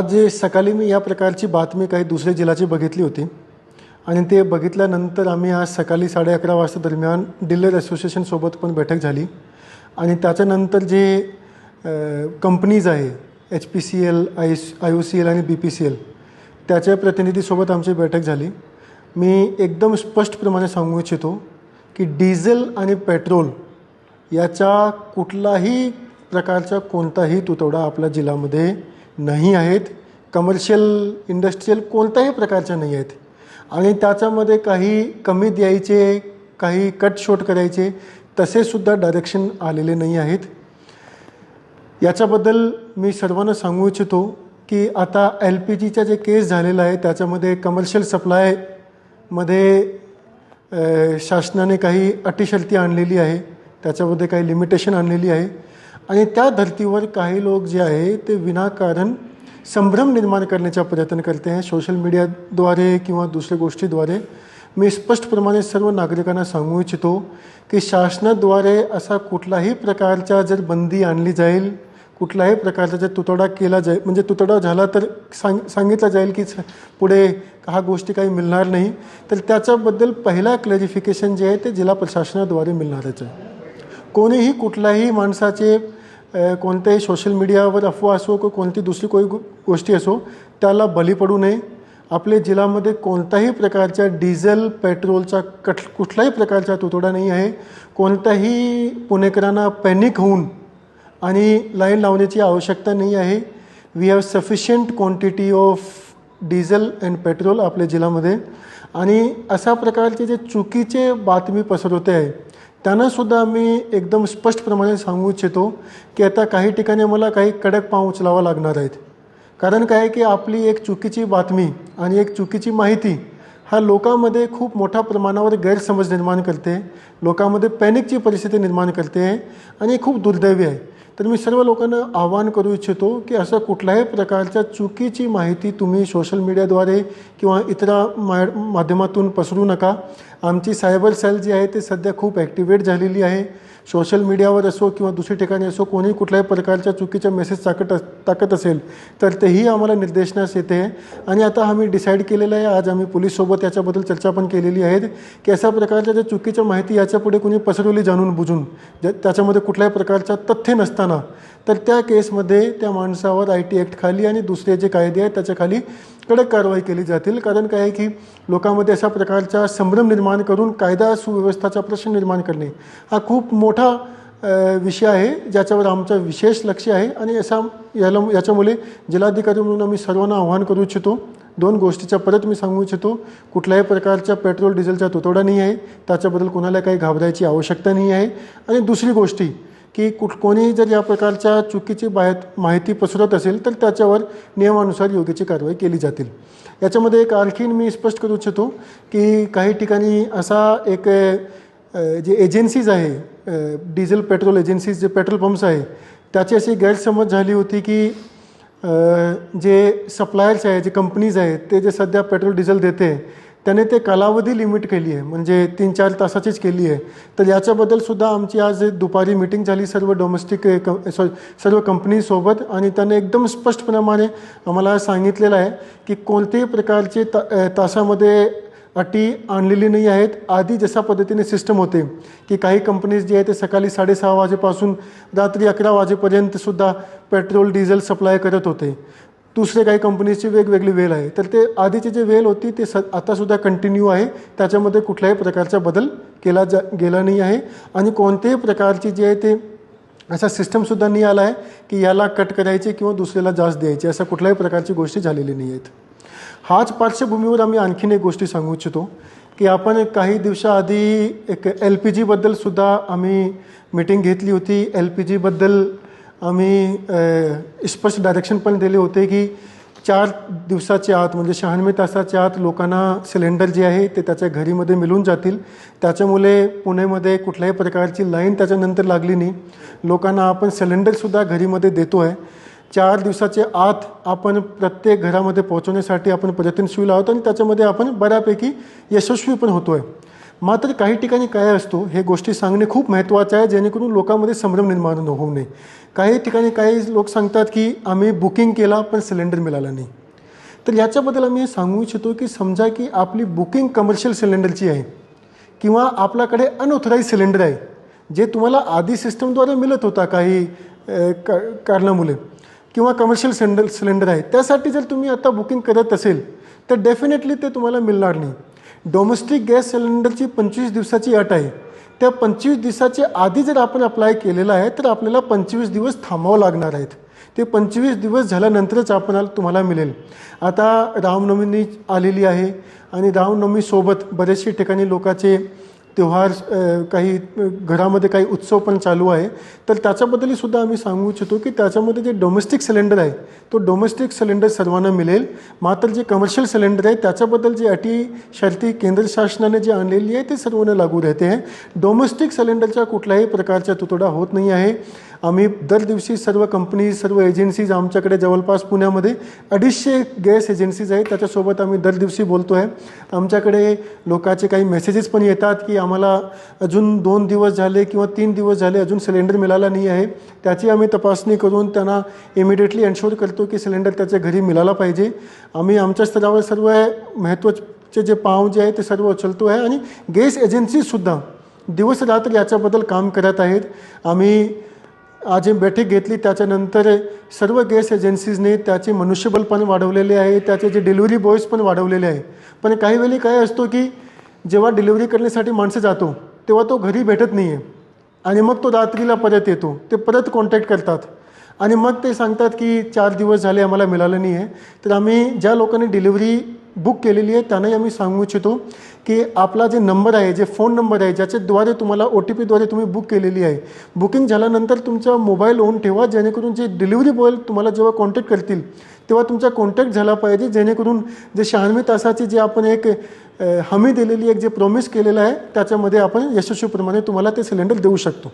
आज सकाळी मी या प्रकारची बातमी काही दुसऱ्या जिल्ह्याची बघितली होती आणि ते बघितल्यानंतर आम्ही आज सकाळी 11:30 वाजता दरम्यान डीलर असोसिएशनसोबत पण बैठक झाली आणि त्याच्यानंतर जे कंपनीज आहे HPCL, IOCL आणि BPCL त्याच्या प्रतिनिधीसोबत आमची बैठक झाली। मी एकदम स्पष्टप्रमाणे सांगू इच्छितो की डिझेल आणि पेट्रोल याचा कुठलाही प्रकारचा कोणताही तुटवडा आपल्या जिल्ह्यामध्ये नाही आहेत। कमर्शियल इंडस्ट्रियल कोणत्याही प्रकारच्या नाही आहेत आणि त्याच्यामध्ये काही कमी द्यायचे, काही कट शॉर्ट करायचे तसे सुद्धा डायरेक्शन आलेले नाही आहेत। याच्याबद्दल मी सर्वांना सांगू इच्छितो की आता LPGचा जे केस झालेला आहे त्याच्यामध्ये कमर्शियल सप्लायमध्ये शासनाने काही अटी शर्ती आणलेली आहे, त्याच्यामध्ये काही लिमिटेशन आणलेली आहे आणि त्या धर्तीवर काही लोक जे आहे ते विनाकारण संभ्रम निर्माण करण्याचा प्रयत्न करते हैं सोशल मीडियाद्वारे किंवा दुसऱ्या गोष्टीद्वारे। मी स्पष्टप्रमाणे सर्व नागरिकांना सांगू इच्छितो की शासनाद्वारे असा कुठलाही प्रकारचा जर बंदी आणली जाईल, कुठलाही प्रकारचा जर तुटवडा केला जाईल म्हणजे तुटवडा झाला तर सांगितलं जाईल की पुढे हा गोष्टी काही मिळणार नाही, तर त्याच्याबद्दल पहिला क्लॅरिफिकेशन जे आहे ते जिल्हा प्रशासनाद्वारे मिळणारच आहे। कोणीही कुठल्याही माणसाचे कोणत्याही सोशल मीडियावर अफवा असो की कोणती दुसरी कोई गोष्टी असो त्याला बली पडू नये। आपल्या जिल्ह्यामध्ये कोणत्याही प्रकारच्या डिझेल पेट्रोलचा कुठल्याही प्रकारचा तुटवडा नाही आहे। कोणत्याही पुणेकरांना पॅनिक होऊन आणि लाईन लावण्याची आवश्यकता नाही आहे। We have sufficient quantity of diesel and petrol आपल्या जिल्ह्यामध्ये आणि अशा प्रकारचे जे चुकीचे बातमी पसरवते आहे त्यांनासुद्धा मी एकदम स्पष्टप्रमाणे सांगू इच्छितो की आता काही ठिकाणी मला काही कडक पाऊल उचलावं लागणार आहेत। कारण काय की आपली एक चुकीची बातमी आणि एक चुकीची माहिती हा लोकांमध्ये खूप मोठ्या प्रमाणावर गैरसमज निर्माण करते, लोकांमध्ये पॅनिकची परिस्थिती निर्माण करते आणि खूप दुर्दैवी आहे। तर मी सर्व लोकांना आवाहन करू इच्छितो की असं कुठल्याही प्रकारच्या चुकीची माहिती तुम्ही सोशल मीडियाद्वारे किंवा इतर माध्यमातून पसरू नका। आमची सायबर सेल जी आहे ते सध्या खूप ॲक्टिवेट झालेली आहे। सोशल मीडियावर असो किंवा दुसऱ्या ठिकाणी असो कोणी कुठल्याही प्रकारच्या चुकीचा मेसेज टाकत असेल तर तेही आम्हाला निर्देशनास येते आणि आता आम्ही डिसाईड केलेलं आहे, आज आम्ही पोलीससोबत याच्याबद्दल चर्चा पण केलेली आहे की अशा प्रकारच्या ज्या चुकीच्या माहिती याच्यापुढे कोणी पसरवली जाणून बुजून त्याच्यामध्ये कुठल्याही प्रकारचं तथ्य नसताना तर त्या केसमध्ये त्या माणसावर IT ॲक्ट खाली आणि दुसरे जे कायदे आहेत त्याच्याखाली कडक कारवाई केली जातील। कारण काय आहे की लोकांमध्ये अशा प्रकारचा संभ्रम निर्माण करून कायदा सुव्यवस्थेचा प्रश्न निर्माण करणे हा खूप मोठा विषय आहे ज्याच्यावर आमचं विशेष लक्ष आहे आणि याच्यामुळे जिल्हाधिकारी म्हणून आम्ही सर्वांना आवाहन करू इच्छितो। दोन गोष्टीचा परत मी सांगू इच्छितो, कुठल्याही प्रकारच्या पेट्रोल डिझेलचा तुटवडा नाही आहे, त्याच्याबद्दल कोणाला काही घाबरायची आवश्यकता नाही आहे आणि दुसरी गोष्टी की कोणी जर या प्रकारच्या चुकीची माहिती पसरवत असेल तर त्याच्यावर नियमानुसार योग्य कारवाई केली जातील। याच्यामध्ये एक आणखीन मी स्पष्ट करू इच्छितो की काही ठिकाणी असा एक जे एजन्सीज आहे डिझेल पेट्रोल एजन्सीज जे पेट्रोल पंप्स आहे त्याची अशी गैरसमज झाली होती की जे सप्लायर्स आहे जे कंपनीज आहेत ते जे सध्या पेट्रोल डिझेल देते त्याने ते कालावधी लिमिट केली आहे, म्हणजे 3-4 तासाचीच केली आहे। तर याच्याबद्दलसुद्धा आमची आज दुपारी मीटिंग झाली सर्व सर्व कंपनीसोबत आणि त्याने एकदम स्पष्टप्रमाणे आम्हाला सांगितलेलं आहे की कोणत्याही प्रकारचे तासामध्ये अटी आणलेली नाही आहेत। आधी जशा पद्धतीने सिस्टम होते की काही कंपनीज जे आहे ते सकाळी 6:30 वाजेपासून रात्री 11 वाजेपर्यंतसुद्धा पेट्रोल डिझेल सप्लाय करत होते, दुसरे काही कंपनीची वेगवेगळी वेळ आहे, तर ते आधीची जी वेळ होती ते आतासुद्धा कंटिन्यू आहे, त्याच्यामध्ये कुठल्याही प्रकारचा बदल केला गेला नाही आहे आणि कोणत्याही प्रकारची जे आहे ते असा सिस्टमसुद्धा नाही आला आहे की याला कट करायचे किंवा दुसऱ्याला जास्त द्यायचे, अशा कुठल्याही प्रकारची गोष्टी झालेली नाही आहेत। हाच पार्श्वभूमीवर आम्ही आणखीन एक गोष्टी सांगू इच्छितो की आपण काही दिवसाआधी एक LPGबद्दलसुद्धा आम्ही मीटिंग घेतली होती। LPGबद्दल आम्ही स्पष्ट डायरेक्शन पण दिले होते की 4 दिवसाच्या आत म्हणजे 96 तासाच्या आत लोकांना सिलेंडर जे आहे ते त्याच्या घरीमध्ये मिळून जातील। त्याच्यामुळे पुण्यामध्ये कुठल्याही प्रकारची लाईन त्याच्यानंतर लागली नाही, लोकांना आपण सिलेंडरसुद्धा घरीमध्ये देतो आहे। 4 दिवसाच्या आत आपण प्रत्येक घरामध्ये पोहोचवण्यासाठी आपण प्रयत्नशील आहोत आणि त्याच्यामध्ये आपण बऱ्यापैकी यशस्वी पण होतो आहे। मात्र काही ठिकाणी काय असतो, हे गोष्टी सांगणे खूप महत्त्वाचं आहे जेणेकरून लोकांमध्ये संभ्रम निर्माण होऊ नये. काही ठिकाणी काही लोक सांगतात की आम्ही बुकिंग केला पण सिलेंडर मिळाला नाही. तर याच्याबद्दल आम्ही सांगू इच्छितो की समजा की आपली बुकिंग कमर्शियल सिलेंडरची आहे किंवा आपल्याकडे अनऑथराईज सिलेंडर आहे जे तुम्हाला आधी सिस्टमद्वारे मिळत होता काही कारणामुळे, किंवा कमर्शियल सिलेंडर आहे, त्यासाठी जर तुम्ही आता बुकिंग करत असेल तर डेफिनेटली ते तुम्हाला मिळणार नाही. डोमेस्टिक गॅस सिलेंडरची 25 दिवसाची अट आहे. त्या 25 दिवसाच्या आधी जर आपण अप्लाय केलेला आहे तर आपल्याला 25 दिवस थांबावं लागणार आहेत. ते 25 दिवस झाल्यानंतरच तुम्हाला मिळेल. आता रामनवमी आलेली आहे आणि रामनवमीसोबत बरेचसे ठिकाणी लोकांचे त्योहार, काही घरामध्ये काही उत्सव पण चालू आहे. तर त्याच्याबद्दलही सुद्धा आम्ही सांगू इच्छितो की त्याच्यामध्ये जे डोमेस्टिक सिलेंडर आहे तो डोमेस्टिक सिलेंडर सर्वांना मिळेल. मात्र जे कमर्शियल सिलेंडर आहे त्याच्याबद्दल जे अटी शर्ती केंद्र शासनाने जे आणलेली आहे ते सर्वांना लागू राहते आहे. डोमेस्टिक सिलेंडरच्या कुठल्याही प्रकारचा तुटवडा होत नाही आहे. आम्ही दर दिवशी सर्व कंपनी, सर्व एजन्सीज, आमच्याकडे जवळपास पुण्यामध्ये 250 गॅस एजन्सीज आहेत, त्याच्यासोबत आम्ही दर दिवशी बोलतो आहे. आमच्याकडे लोकांचे काही मेसेजेस पण येतात की आम्हाला अजून 2 दिवस झाले किंवा 3 दिवस झाले अजून सिलेंडर मिळाला नाही आहे. त्याची आम्ही तपासणी करून त्यांना इमिडिएटली एन्श्योर करतो की सिलेंडर त्याच्या घरी मिळाला पाहिजे. आम्ही आमच्या स्तरावर सर्व महत्त्वाचे जे पाव जे आहे ते सर्व उचलतो आहे आणि गॅस एजन्सीसुद्धा दिवस रात्र याच्याबद्दल काम करत आहेत. आम्ही आज बैठक घेतली त्याच्यानंतर सर्व गॅस एजन्सीजने त्याचे मनुष्यबळ पण वाढवलेले आहे, त्याचे जे डिलिव्हरी बॉयज पण वाढवलेले आहे. पण काही वेळी काय असतो की जेव्हा डिलिव्हरी करण्यासाठी माणसं जातो तेव्हा तो घरी भेटत नाही आहे आणि मग तो रात्रीला परत येतो. ते परत कॉन्टॅक्ट करतात आणि मग ते सांगतात की 4 दिवस झाले आम्हाला मिळालं नाही आहे. तर आम्ही ज्या लोकांनी डिलिव्हरी बुक केलेली आहे त्यांनाही आम्ही सांगू इच्छितो की आपला जे नंबर आहे, जे फोन नंबर आहे ज्याच्याद्वारे तुम्हाला OTPद्वारे तुम्ही बुक केलेली आहे, बुकिंग झाल्यानंतर तुमचा मोबाईल ऑन ठेवा जेणेकरून जे डिलिव्हरी बॉय तुम्हाला जेव्हा कॉन्टॅक्ट करतील तेव्हा तुमचा कॉन्टॅक्ट झाला पाहिजे, जेणेकरून जे 96 तासाची जे आपण एक हमी दिलेली, एक जे प्रॉमिस केलेलं आहे त्याच्यामध्ये आपण यशस्वीप्रमाणे तुम्हाला ते सिलेंडर देऊ शकतो.